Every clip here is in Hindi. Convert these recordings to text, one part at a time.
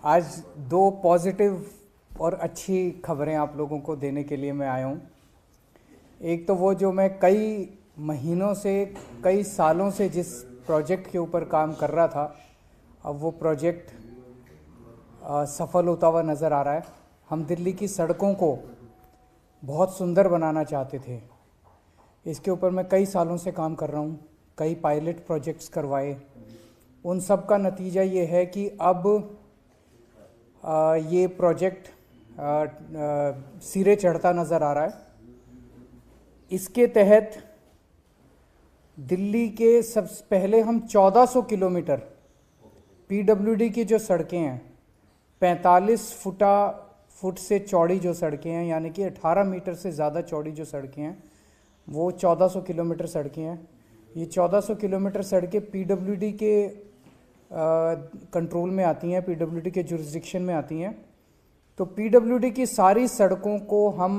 आज दो पॉजिटिव और अच्छी खबरें आप लोगों को देने के लिए मैं आया हूँ। एक तो वो जो मैं कई महीनों से, कई सालों से जिस प्रोजेक्ट के ऊपर काम कर रहा था, अब वो प्रोजेक्ट सफल होता हुआ नज़र आ रहा है। हम दिल्ली की सड़कों को बहुत सुंदर बनाना चाहते थे। इसके ऊपर मैं कई सालों से काम कर रहा हूँ, कई पायलट प्रोजेक्ट्स करवाए। उन सब का नतीजा ये है कि अब ये प्रोजेक्ट सिरे चढ़ता नज़र आ रहा है। इसके तहत दिल्ली के सबसे पहले हम 1400 किलोमीटर पीडब्ल्यूडी की जो सड़कें हैं, 45 फुट से चौड़ी जो सड़कें हैं, यानी कि 18 मीटर से ज़्यादा चौड़ी जो सड़कें हैं, वो 1400 किलोमीटर सड़कें हैं। ये 1400 किलोमीटर सड़कें पीडब्ल्यूडी के कंट्रोल में आती हैं, पीडब्ल्यूडी के जुरिस्डिक्शन में आती हैं। तो पीडब्ल्यूडी की सारी सड़कों को हम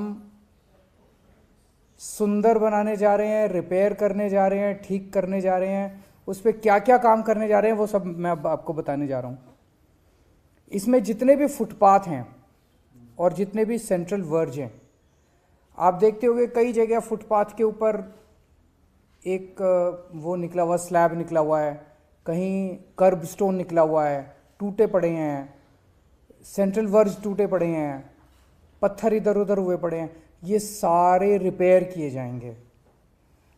सुंदर बनाने जा रहे हैं, रिपेयर करने जा रहे हैं, ठीक करने जा रहे हैं। उस पर क्या क्या काम करने जा रहे हैं वो सब मैं अब आपको बताने जा रहा हूँ। इसमें जितने भी फुटपाथ हैं और जितने भी सेंट्रल वर्ज हैं, आप देखते होंगे कई जगह फुटपाथ के ऊपर एक वो निकला हुआ स्लैब निकला हुआ है, कहीं कर्ब स्टोन निकला हुआ है, टूटे पड़े हैं, सेंट्रल वर्ज टूटे पड़े हैं, पत्थर इधर उधर हुए पड़े हैं। ये सारे रिपेयर किए जाएंगे।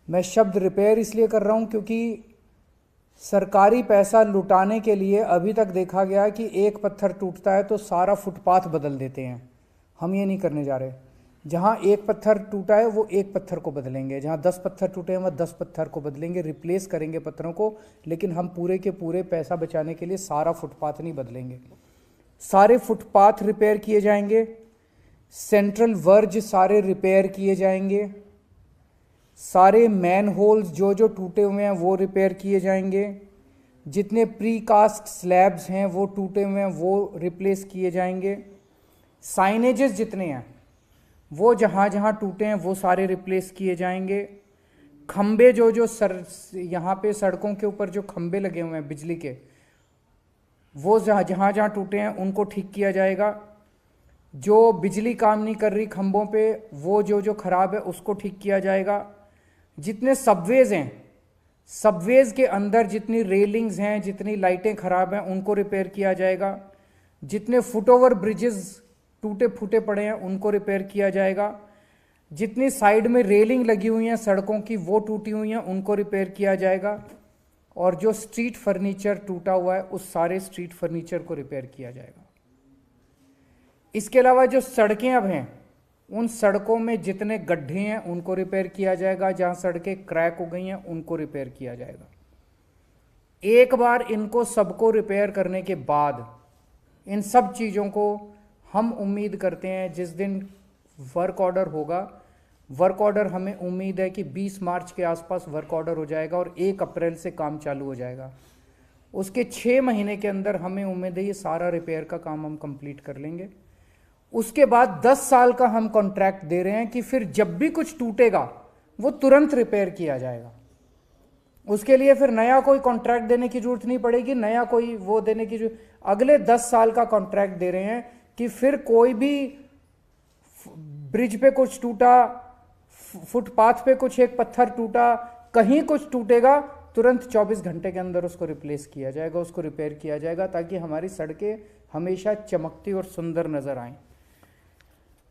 मैं शब्द रिपेयर इसलिए कर रहा हूँ क्योंकि सरकारी पैसा लुटाने के लिए अभी तक देखा गया कि एक पत्थर टूटता है तो सारा फुटपाथ बदल देते हैं। हम ये नहीं करने जा रहे। जहाँ एक पत्थर टूटा है वो एक पत्थर को बदलेंगे, जहाँ 10 पत्थर टूटे हैं वह 10 पत्थर को बदलेंगे, रिप्लेस करेंगे पत्थरों को। लेकिन हम पूरे के पूरे पैसा बचाने के लिए सारा फुटपाथ नहीं बदलेंगे। सारे फुटपाथ रिपेयर किए जाएंगे, सेंट्रल वर्ज सारे रिपेयर किए जाएंगे, सारे मैन होल्स जो जो टूटे हुए हैं वो रिपेयर किए जाएंगे, जितने प्रीकास्ट स्लैब्स हैं वो टूटे हुए हैं वो रिप्लेस किए जाएंगे, साइनेजेस जितने हैं वो जहाँ जहाँ टूटे हैं वो सारे रिप्लेस किए जाएंगे, खंबे जो जो यहाँ पे सड़कों के ऊपर जो खंबे लगे हुए हैं बिजली के, वो जहाँ जहाँ टूटे हैं उनको ठीक किया जाएगा। जो बिजली काम नहीं कर रही खंभों पे, वो जो जो खराब है उसको ठीक किया जाएगा। जितने सबवेज हैं, सबवेज के अंदर जितनी रेलिंग्स हैं, जितनी लाइटें खराब हैं उनको रिपेयर किया जाएगा। जितने फुटओवर ब्रिजेस टूटे फूटे पड़े हैं उनको रिपेयर किया जाएगा। जितनी साइड में रेलिंग लगी हुई हैं सड़कों की वो टूटी हुई हैं उनको रिपेयर किया जाएगा। और जो स्ट्रीट फर्नीचर टूटा हुआ है उस सारे स्ट्रीट फर्नीचर को रिपेयर किया जाएगा। इसके अलावा जो सड़कें अब हैं उन सड़कों में जितने गड्ढे हैं उनको रिपेयर किया जाएगा। जहां सड़कें क्रैक हो गई हैं उनको रिपेयर किया जाएगा। एक बार इनको सबको रिपेयर करने के बाद इन सब चीज़ों को हम उम्मीद करते हैं जिस दिन वर्क ऑर्डर होगा, वर्क ऑर्डर हमें उम्मीद है कि 20 मार्च के आसपास वर्क ऑर्डर हो जाएगा और 1 अप्रैल से काम चालू हो जाएगा। उसके 6 महीने के अंदर हमें उम्मीद है ये सारा रिपेयर का काम हम कंप्लीट कर लेंगे। उसके बाद 10 साल का हम कॉन्ट्रैक्ट दे रहे हैं कि फिर जब भी कुछ टूटेगा वो तुरंत रिपेयर किया जाएगा। उसके लिए फिर नया कोई कॉन्ट्रैक्ट देने की जरूरत नहीं पड़ेगी, नया कोई वो देने की जरूरत। अगले 10 साल का कॉन्ट्रैक्ट दे रहे हैं कि फिर कोई भी ब्रिज पे कुछ टूटा, फुटपाथ पे कुछ एक पत्थर टूटा, कहीं कुछ टूटेगा, तुरंत 24 घंटे के अंदर उसको रिप्लेस किया जाएगा, उसको रिपेयर किया जाएगा, ताकि हमारी सड़कें हमेशा चमकती और सुंदर नजर आएं।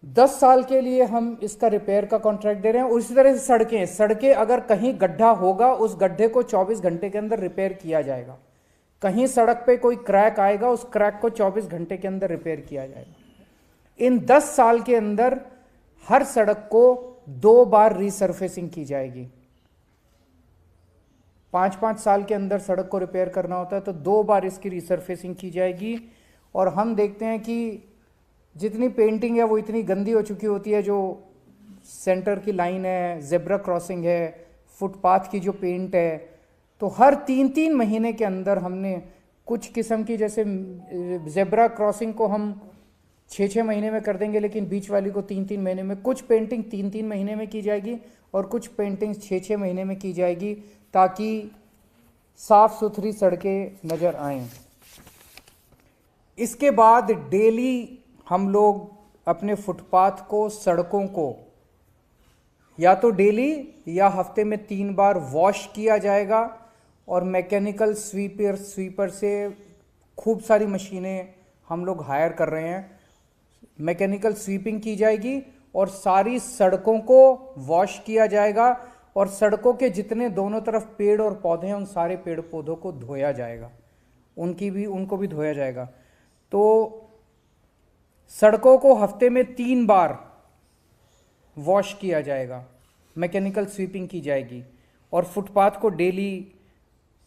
10 साल के लिए हम इसका रिपेयर का कॉन्ट्रैक्ट दे रहे हैं। उसी तरह से सड़कें अगर कहीं गड्ढा होगा उस गड्ढे को 24 घंटे के अंदर रिपेयर किया जाएगा। कहीं सड़क पे कोई क्रैक आएगा उस क्रैक को 24 घंटे के अंदर रिपेयर किया जाएगा। इन 10 साल के अंदर हर सड़क को 2 बार रीसर्फेसिंग की जाएगी। 5-5 साल के अंदर सड़क को रिपेयर करना होता है तो 2 बार इसकी रीसर्फेसिंग की जाएगी। और हम देखते हैं कि जितनी पेंटिंग है वो इतनी गंदी हो चुकी होती है, जो सेंटर की लाइन है, जेब्रा क्रॉसिंग है, फुटपाथ की जो पेंट है, तो हर 3-3 महीने के अंदर हमने कुछ किस्म की, जैसे जेब्रा क्रॉसिंग को हम 6-6 महीने में कर देंगे, लेकिन बीच वाली को 3-3 महीने में, कुछ पेंटिंग 3-3 महीने में की जाएगी और कुछ पेंटिंग 6-6 महीने में की जाएगी, ताकि साफ सुथरी सड़कें नज़र आएं। इसके बाद डेली हम लोग अपने फुटपाथ को, सड़कों को या तो डेली या हफ्ते में 3 बार वॉश किया जाएगा और मैकेनिकल स्वीपर से खूब सारी मशीनें हम लोग हायर कर रहे हैं। मैकेनिकल स्वीपिंग की जाएगी और सारी सड़कों को वॉश किया जाएगा और सड़कों के जितने दोनों तरफ पेड़ और पौधे हैं उन सारे पेड़ पौधों को धोया जाएगा, उनको भी धोया जाएगा। तो सड़कों को हफ्ते में 3 बार वॉश किया जाएगा, मैकेनिकल स्वीपिंग की जाएगी और फुटपाथ को डेली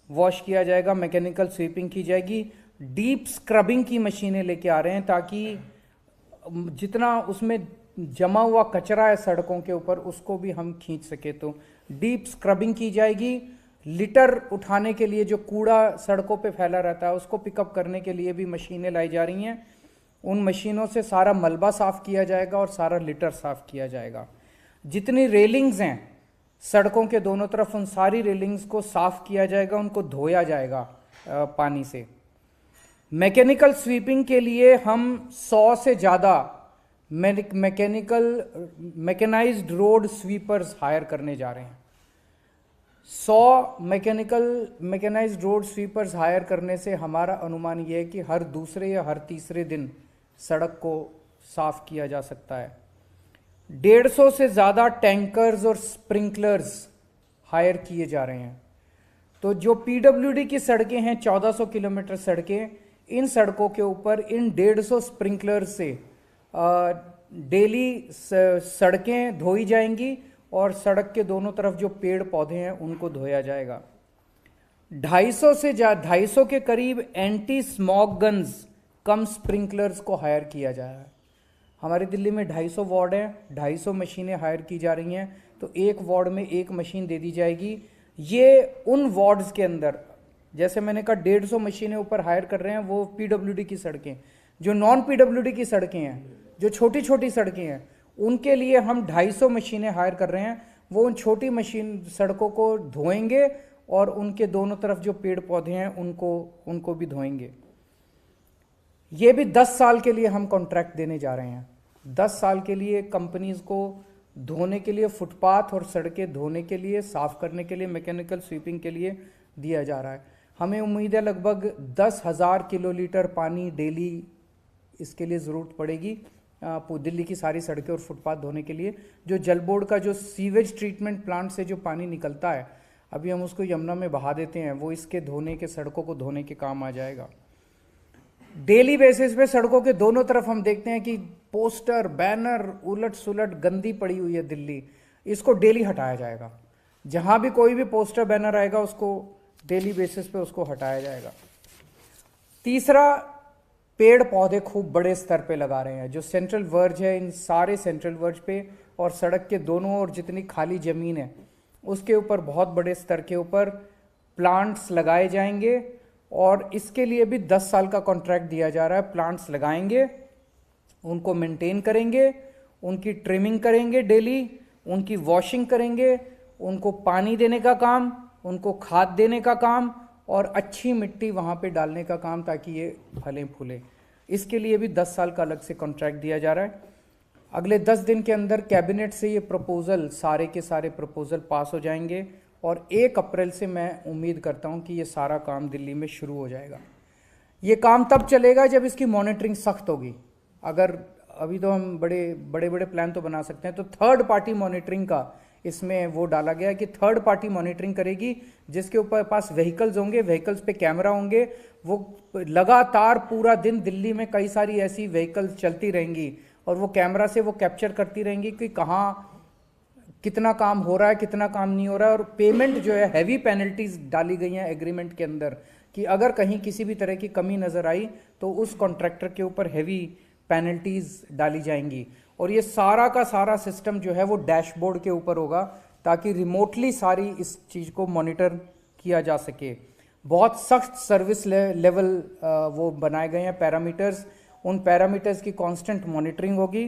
वॉश किया जाएगा, मैकेनिकल स्वीपिंग की जाएगी। डीप स्क्रबिंग की मशीनें लेके आ रहे हैं ताकि जितना उसमें जमा हुआ कचरा है सड़कों के ऊपर उसको भी हम खींच सके। तो डीप स्क्रबिंग की जाएगी। लिटर उठाने के लिए जो कूड़ा सड़कों पे फैला रहता है उसको पिकअप करने के लिए भी मशीनें लाई जा रही हैं। उन मशीनों से सारा मलबा साफ किया जाएगा और सारा लिटर साफ किया जाएगा। जितनी रेलिंग्स हैं सड़कों के दोनों तरफ उन सारी रेलिंग्स को साफ किया जाएगा, उनको धोया जाएगा पानी से। मैकेनिकल स्वीपिंग के लिए हम 100 से ज़्यादा मैकेनाइज्ड रोड स्वीपर्स हायर करने जा रहे हैं। 100 मैकेनाइज्ड रोड स्वीपर्स हायर करने से हमारा अनुमान यह है कि हर दूसरे या हर तीसरे दिन सड़क को साफ किया जा सकता है। 150 से ज़्यादा टैंकर्स और स्प्रिंकलर्स हायर किए जा रहे हैं। तो जो पीडब्ल्यूडी की सड़कें हैं 1400 किलोमीटर सड़कें, इन सड़कों के ऊपर इन 150 स्प्रिंकलर से डेली सड़कें धोई जाएंगी और सड़क के दोनों तरफ जो पेड़ पौधे हैं उनको धोया जाएगा। 250 के करीब एंटी स्मॉग गन्स कम स्प्रिंकलर्स को हायर किया जा रहा है। हमारी दिल्ली में 250 वार्ड हैं, 250 मशीनें हायर की जा रही हैं, तो एक वार्ड में एक मशीन दे दी जाएगी। ये उन वार्ड्स के अंदर, जैसे मैंने कहा 150 मशीनें ऊपर हायर कर रहे हैं, वो पीडब्ल्यूडी की सड़कें। जो नॉन पीडब्ल्यूडी की सड़कें हैं, जो छोटी छोटी सड़कें हैं, उनके लिए हम 250 मशीनें हायर कर रहे हैं। वो उन छोटी सड़कों को धोएंगे और उनके दोनों तरफ जो पेड़ पौधे हैं उनको भी धोएंगे। ये भी 10 साल के लिए हम कॉन्ट्रैक्ट देने जा रहे हैं। 10 साल के लिए कंपनीज को धोने के लिए, फुटपाथ और सड़कें धोने के लिए, साफ करने के लिए, मैकेनिकल स्वीपिंग के लिए दिया जा रहा है। हमें उम्मीद है लगभग 10,000 किलोलीटर पानी डेली इसके लिए ज़रूरत पड़ेगी दिल्ली की सारी सड़कें और फुटपाथ धोने के लिए। जो जल बोर्ड का जो सीवेज ट्रीटमेंट प्लांट से जो पानी निकलता है, अभी हम उसको यमुना में बहा देते हैं, वो इसके धोने के, सड़कों को धोने के काम आ जाएगा। डेली बेसिस पे सड़कों के दोनों तरफ हम देखते हैं कि पोस्टर, बैनर उलट सुलट गंदी पड़ी हुई है दिल्ली, इसको डेली हटाया जाएगा। जहां भी कोई भी पोस्टर बैनर आएगा उसको डेली बेसिस पे उसको हटाया जाएगा। तीसरा, पेड़ पौधे खूब बड़े स्तर पे लगा रहे हैं। जो सेंट्रल वर्ज है, इन सारे सेंट्रल वर्ज पे और सड़क के दोनों ओर जितनी खाली जमीन है उसके ऊपर बहुत बड़े स्तर के ऊपर प्लांट्स लगाए जाएंगे और इसके लिए भी 10 साल का कॉन्ट्रैक्ट दिया जा रहा है। प्लांट्स लगाएंगे, उनको मेंटेन करेंगे, उनकी ट्रिमिंग करेंगे डेली, उनकी वॉशिंग करेंगे, उनको पानी देने का काम, उनको खाद देने का काम और अच्छी मिट्टी वहाँ पे डालने का काम, ताकि ये फलें फूलें। इसके लिए भी 10 साल का अलग से कॉन्ट्रैक्ट दिया जा रहा है। अगले 10 दिन के अंदर कैबिनेट से ये प्रपोजल, सारे के सारे प्रपोजल पास हो जाएंगे और 1 अप्रैल से मैं उम्मीद करता हूँ कि ये सारा काम दिल्ली में शुरू हो जाएगा। ये काम तब चलेगा जब इसकी मॉनिटरिंग सख्त होगी। अगर अभी तो हम बड़े प्लान तो बना सकते हैं, तो थर्ड पार्टी मॉनिटरिंग का इसमें वो डाला गया कि थर्ड पार्टी मॉनिटरिंग करेगी, जिसके ऊपर पास व्हीकल्स होंगे, व्हीकल्स पे कैमरा होंगे, वो लगातार पूरा दिन दिल्ली में कई सारी ऐसी व्हीकल्स चलती रहेंगी और वो कैमरा से वो कैप्चर करती रहेंगी कि कहाँ कितना काम हो रहा है, कितना काम नहीं हो रहा है। और पेमेंट जो है, हैवी पेनल्टीज डाली गई हैं एग्रीमेंट के अंदर कि अगर कहीं किसी भी तरह की कमी नजर आई तो उस कॉन्ट्रैक्टर के ऊपर हैवी पेनल्टीज डाली जाएंगी। और ये सारा का सारा सिस्टम जो है वो डैशबोर्ड के ऊपर होगा, ताकि रिमोटली सारी इस चीज़ को मॉनिटर किया जा सके। बहुत सख्त सर्विस लेवल वो बनाए गए हैं पैरामीटर्स, उन पैरामीटर्स की कांस्टेंट मॉनिटरिंग होगी।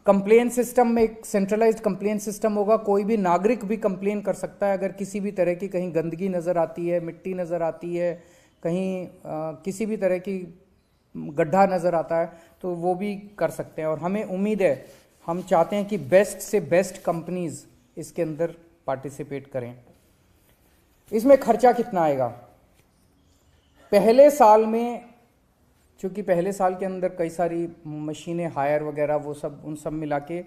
कंप्लेन सिस्टम में एक सेंट्रलाइज्ड कंप्लेन सिस्टम होगा। कोई भी नागरिक भी कंप्लेन कर सकता है अगर किसी भी तरह की कहीं गंदगी नज़र आती है, मिट्टी नज़र आती है, कहीं किसी भी तरह की गड्ढा नज़र आता है तो वो भी कर सकते हैं। और हमें उम्मीद है, हम चाहते हैं कि बेस्ट से बेस्ट कंपनीज इसके अंदर पार्टिसिपेट करें। इसमें खर्चा कितना आएगा? पहले साल में, चूँकि पहले साल के अंदर कई सारी मशीनें हायर वगैरह वो सब, उन सब मिला के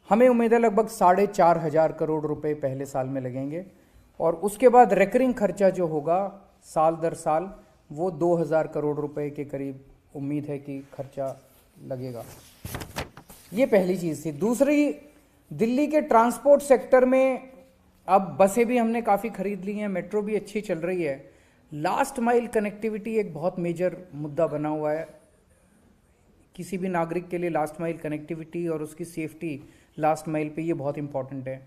हमें उम्मीद है लगभग 4,500 करोड़ रुपए पहले साल में लगेंगे। और उसके बाद रेकरिंग खर्चा जो होगा साल दर साल वो 2,000 करोड़ रुपए के करीब उम्मीद है कि खर्चा लगेगा। ये पहली चीज़ थी। दूसरी, दिल्ली के ट्रांसपोर्ट सेक्टर में अब बसें भी हमने काफ़ी खरीद ली हैं, मेट्रो भी अच्छी चल रही है। लास्ट माइल कनेक्टिविटी एक बहुत मेजर मुद्दा बना हुआ है। किसी भी नागरिक के लिए लास्ट माइल कनेक्टिविटी और उसकी सेफ्टी लास्ट माइल पे ये बहुत इंपॉर्टेंट है।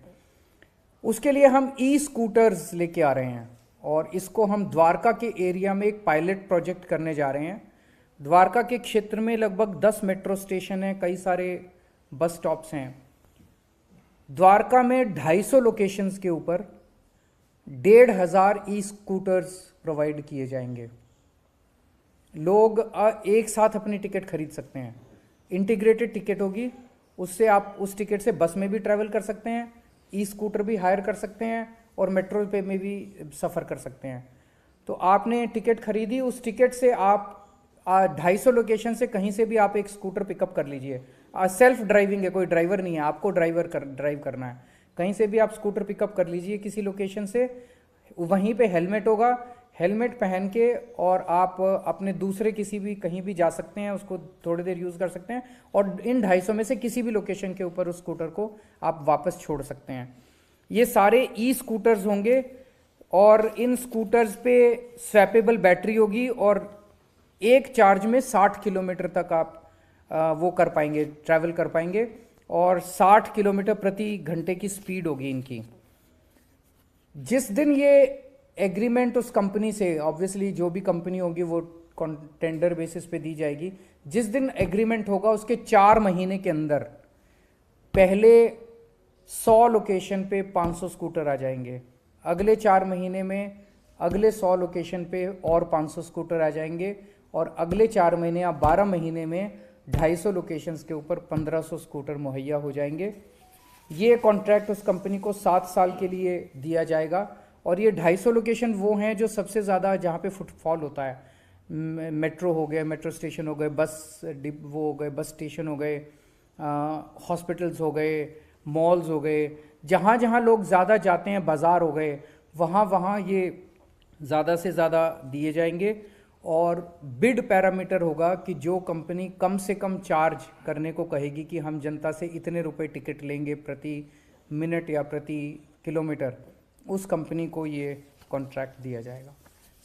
उसके लिए हम ई स्कूटर्स लेके आ रहे हैं और इसको हम द्वारका के एरिया में एक पायलट प्रोजेक्ट करने जा रहे हैं। द्वारका के क्षेत्र में लगभग 10 मेट्रो स्टेशन हैं, कई सारे बस स्टॉप्स हैं। द्वारका में 250 लोकेशंस के ऊपर 1,500 ई स्कूटर्स प्रोवाइड किए जाएंगे। लोग एक साथ अपनी टिकट खरीद सकते हैं, इंटीग्रेटेड टिकट होगी, उससे आप उस टिकट से बस में भी ट्रैवल कर सकते हैं, ई स्कूटर भी हायर कर सकते हैं और मेट्रो पे में भी सफ़र कर सकते हैं। तो आपने टिकट खरीदी, उस टिकट से आप 250 लोकेशन से कहीं से भी आप एक स्कूटर पिकअप कर लीजिए। सेल्फ ड्राइविंग है, कोई ड्राइवर नहीं है, आपको ड्राइव करना है। कहीं से भी आप स्कूटर पिकअप कर लीजिए किसी लोकेशन से। वहीं पे हेलमेट होगा, हेलमेट पहन के और आप अपने दूसरे किसी भी कहीं भी जा सकते हैं, उसको थोड़ी देर यूज़ कर सकते हैं और इन 250 में से किसी भी लोकेशन के ऊपर उस स्कूटर को आप वापस छोड़ सकते हैं। ये सारे ई स्कूटर्स होंगे और इन स्कूटर्स पे स्वैपेबल बैटरी होगी और एक चार्ज में 60 किलोमीटर तक आप वो कर पाएंगे, ट्रैवल कर पाएंगे और 60 किलोमीटर प्रति घंटे की स्पीड होगी इनकी। जिस दिन ये एग्रीमेंट उस कंपनी से, ऑब्वियसली जो भी कंपनी होगी वो टेंडर बेसिस पे दी जाएगी, जिस दिन एग्रीमेंट होगा उसके 4 महीने के अंदर पहले 100 लोकेशन पे 500 स्कूटर आ जाएंगे, अगले 4 महीने में अगले 100 लोकेशन पे और 500 स्कूटर आ जाएंगे और अगले 4 महीने या 12 महीने में 250 लोकेशंस के ऊपर 1500 स्कूटर मुहैया हो जाएंगे। ये कॉन्ट्रैक्ट उस कंपनी को 7 साल के लिए दिया जाएगा और ये 250 लोकेशन वो हैं जो सबसे ज़्यादा जहाँ पे फुटफॉल होता है। मेट्रो हो गए, मेट्रो स्टेशन हो गए, वो हो गए, बस स्टेशन हो गए, हॉस्पिटल्स हो गए, मॉल्स हो गए, जहाँ जहाँ लोग ज़्यादा जाते हैं, बाज़ार हो गए, वहाँ वहाँ ये ज़्यादा से ज़्यादा दिए जाएंगे। और बिड पैरामीटर होगा कि जो कंपनी कम से कम चार्ज करने को कहेगी कि हम जनता से इतने रुपए टिकट लेंगे प्रति मिनट या प्रति किलोमीटर, उस कंपनी को ये कॉन्ट्रैक्ट दिया जाएगा।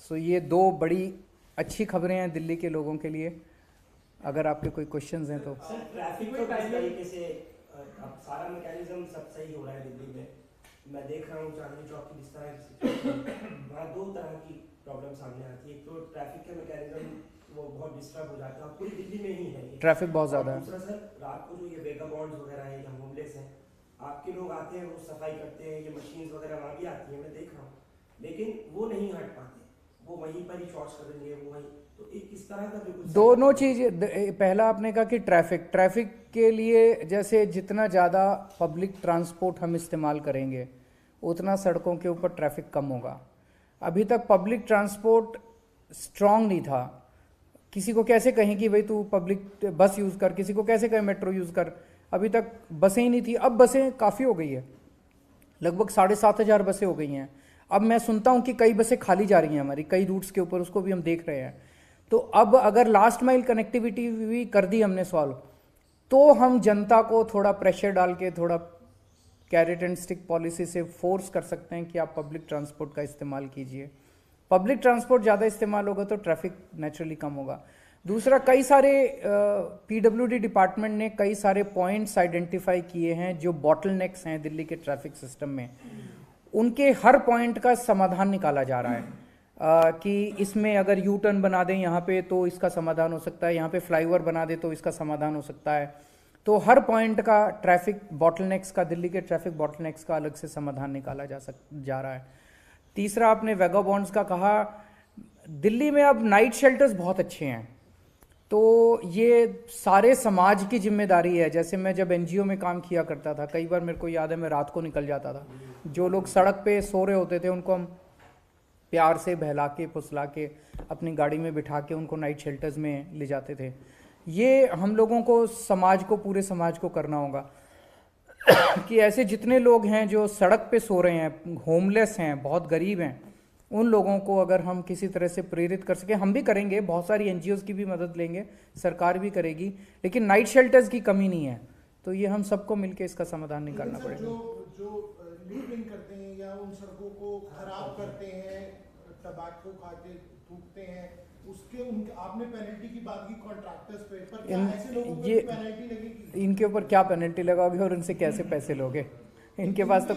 सो ये 2 बड़ी अच्छी खबरें हैं दिल्ली के लोगों के लिए। अगर आपके कोई क्वेश्चंस हैं तो। सर, ट्रैफिक को किस तरीके से अब सारा मैकेनिज्म सब सही हो रहा है दिल्ली में? मैं देख रहा हूँ चांदनी चौक की जिस तरह की वहाँ 2 तरह की प्रॉब्लम सामने आती है। एक तो ट्रैफिक का मैकेनिज्म वो बहुत डिस्टर्ब हो जाता है, पूरी दिल्ली में ही है, ट्रैफिक बहुत ज़्यादा है। दूसरा सर, रात को जो ये वेगाबॉन्ड्स वगैरह है या होमलेस हैं, आपके लोग आते हैं, वो सफाई करते हैं, ये मशीन्स वगैरह वहाँ भी आती हैं, मैं देख रहा हूँ, लेकिन वो नहीं हट पाते, वो वहीं पर ही शॉर्ट्स कर देंगे, वो वहीं। तो एक इस तरह का भी कुछ दोनों चीज़, पहला आपने कहा कि ट्रैफिक के लिए जैसे जितना ज़्यादा पब्लिक ट्रांसपोर्ट हम इस्तेमाल करेंगे उतना सड़कों के ऊपर ट्रैफिक कम होगा। अभी तक पब्लिक ट्रांसपोर्ट स्ट्रांग नहीं था। किसी को कैसे कहें कि भाई तू पब्लिक बस यूज़ कर, किसी को कैसे कहें मेट्रो यूज़ कर, अभी तक बसें ही नहीं थी। अब बसें काफ़ी हो गई है, लगभग 7,500 बसें हो गई हैं। अब मैं सुनता हूँ कि कई बसें खाली जा रही हैं हमारी कई रूट्स के ऊपर, उसको भी हम देख रहे हैं। तो अब अगर लास्ट माइल कनेक्टिविटी भी कर दी हमने सॉल्व, तो हम जनता को थोड़ा प्रेशर डाल के, थोड़ा कैरेट एंड स्टिक पॉलिसी से फोर्स कर सकते हैं कि आप पब्लिक ट्रांसपोर्ट का इस्तेमाल कीजिए। पब्लिक ट्रांसपोर्ट ज़्यादा इस्तेमाल होगा तो ट्रैफिक नेचुरली कम होगा। दूसरा, कई सारे पीडब्ल्यूडी डिपार्टमेंट ने कई सारे पॉइंट्स आइडेंटिफाई किए हैं जो बॉटलनेक्स हैं दिल्ली के ट्रैफिक सिस्टम में। उनके हर पॉइंट का समाधान निकाला जा रहा है कि इसमें अगर यू टर्न बना दें यहाँ पे तो इसका समाधान हो सकता है, यहाँ पे फ्लाईओवर बना दे तो इसका समाधान हो सकता है। तो हर पॉइंट का ट्रैफिक बॉटलनेक्स का, दिल्ली के ट्रैफिक बॉटलनेक्स का अलग से समाधान निकाला जा रहा है। तीसरा, आपने वेगाबॉन्ड्स का कहा, दिल्ली में अब नाइट शेल्टर्स बहुत अच्छे हैं। तो ये सारे समाज की जिम्मेदारी है। जैसे मैं जब एनजीओ में काम किया करता था, कई बार मेरे को याद है मैं रात को निकल जाता था, जो लोग सड़क पे सो रहे होते थे उनको हम प्यार से बहला के फुसला के अपनी गाड़ी में बिठा के उनको नाइट शेल्टर्स में ले जाते थे। ये हम लोगों को समाज को, पूरे समाज को करना होगा कि ऐसे जितने लोग हैं जो सड़क पे सो रहे हैं, होमलेस हैं, बहुत गरीब हैं, उन लोगों को अगर हम किसी तरह से प्रेरित कर सके, हम भी करेंगे, बहुत सारी एनजीओज़ की भी मदद लेंगे, सरकार भी करेगी, लेकिन नाइट शेल्टर्स की कमी नहीं है। तो ये हम सबको मिलकर इसका समाधान निकालना पड़ेगा। जो लीविंग करते हैं या उन सड़कों को खराब करते हैं, टबैको खा के थूकते हैं, उसके उनके आपने पेनल्टी की बात की कॉन्ट्रैक्टर्स पे, पर क्या ऐसे लोगों पे ये पेनल्टी लगेगी? इनके ऊपर क्या पेनल्टी लगाओगे और इनसे कैसे पैसे लोगे? इनके पास तो,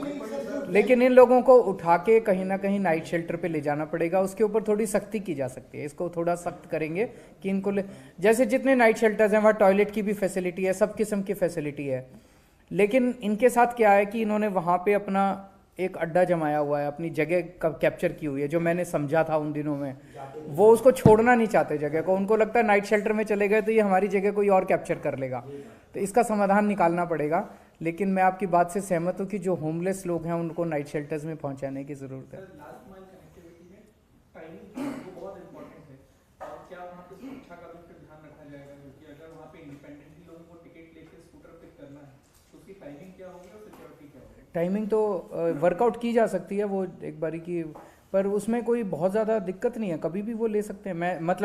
लेकिन इन लोगों को उठा के कहीं ना कहीं नाइट शेल्टर पे ले जाना पड़ेगा, उसके ऊपर थोड़ी सख्ती की जा सकती है। इसको थोड़ा सख्त करेंगे कि इनको जैसे जितने नाइट शेल्टर्स हैं वहाँ टॉयलेट की भी फैसिलिटी है, सब किस्म की फैसिलिटी है, लेकिन इनके साथ क्या है कि इन्होंने वहाँ पे अपना एक अड्डा जमाया हुआ है, अपनी जगह कैप्चर की हुई है, जो मैंने समझा था उन दिनों में। वो उसको छोड़ना नहीं चाहते जगह को, उनको लगता है नाइट शेल्टर में चले गए तो ये हमारी जगह कोई और कैप्चर कर लेगा। तो इसका समाधान निकालना पड़ेगा। लेकिन मैं आपकी बात से सहमत हूँ कि जो होमलेस लोग हैं उनको नाइट शेल्टर्स में पहुँचाने की ज़रूरत है। लास्ट माइल कनेक्टिविटी में टाइमिंग वो बहुत इंपॉर्टेंट है, और क्या वहाँ पे सुरक्षा का भी फिर ध्यान रखा जाएगा? क्योंकि अगर वहाँ पे इंडिपेंडेंटली लोगों को टिकट लेके स्कूटर पिक करना है तो उसकी टाइमिंग क्या होगी और सिक्योरिटी क्या होगी? टाइमिंग तो वर्कआउट की जा सकती है, वो एक बारी की, पर उसमें कोई बहुत ज़्यादा दिक्कत नहीं है, कभी भी वो ले सकते हैं।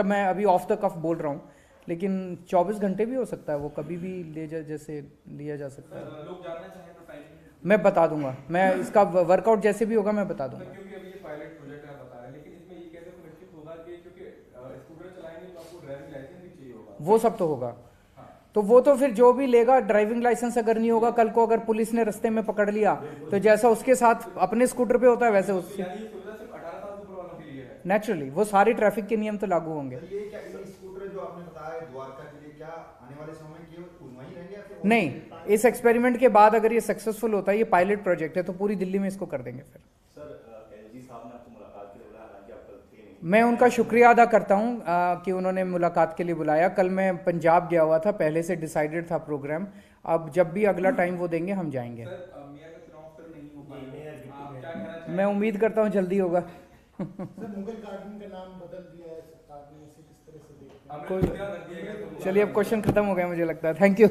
मैं अभी ऑफ द कफ बोल रहा हूँ, लेकिन 24 घंटे भी हो सकता है, वो कभी भी जैसे लिया जा सकता है। लोग जानना चाहें तो टाइमिंग मैं बता दूंगा, मैं इसका वर्कआउट जैसे भी होगा मैं बता दूंगा। क्योंकि अभी ये पायलट प्रोजेक्ट आप बता रहे हैं, लेकिन इसमें ये कैसे सुनिश्चित होगा कि क्योंकि स्कूटर चलाएंगे तो आपको ड्राइविंग लाइसेंस भी चाहिए होगा? वो सब तो होगा, तो वो तो फिर जो भी लेगा, ड्राइविंग लाइसेंस अगर नहीं होगा, कल को अगर पुलिस ने रास्ते में पकड़ लिया तो जैसा उसके साथ अपने स्कूटर पे होता है वैसे उससे यानी ये सुविधा सिर्फ 18 साल से ऊपर वालों के लिए है? नेचुरली वो सारे ट्रैफिक के नियम तो लागू होंगे। ये क्या ये स्कूटर जो आपने बताया द्वारका के लिए, क्या आने वाले समय में केवल वहीं रहेंगे या फिर नहीं, इस एक्सपेरिमेंट के बाद अगर ये सक्सेसफुल होता है, ये पायलट प्रोजेक्ट है, तो पूरी दिल्ली में इसको कर देंगे। फिर सर एलजी साहब ने आपको मुलाकात के लिए बुलाया, हालांकि आप कल थे नहीं। मैं उनका शुक्रिया अदा करता हूँ कि उन्होंने मुलाकात के लिए बुलाया। कल मैं पंजाब गया हुआ था, पहले से डिसाइडेड था प्रोग्राम, अब जब भी अगला टाइम वो देंगे हम जाएंगे। सर मियां का चुनाव फिर नहीं हो पाया, जी, आप क्या कहना चाहेंगे? मैं उम्मीद करता हूँ जल्दी होगा। सर मुगल गार्डन का नाम बदल दिया है सरकार ने, इसे किस तरह से देखते हैं? हमने ध्यान रख दिया गया तो चलिए अब क्वेश्चन खत्म हो गया मुझे लगता है। Thank you.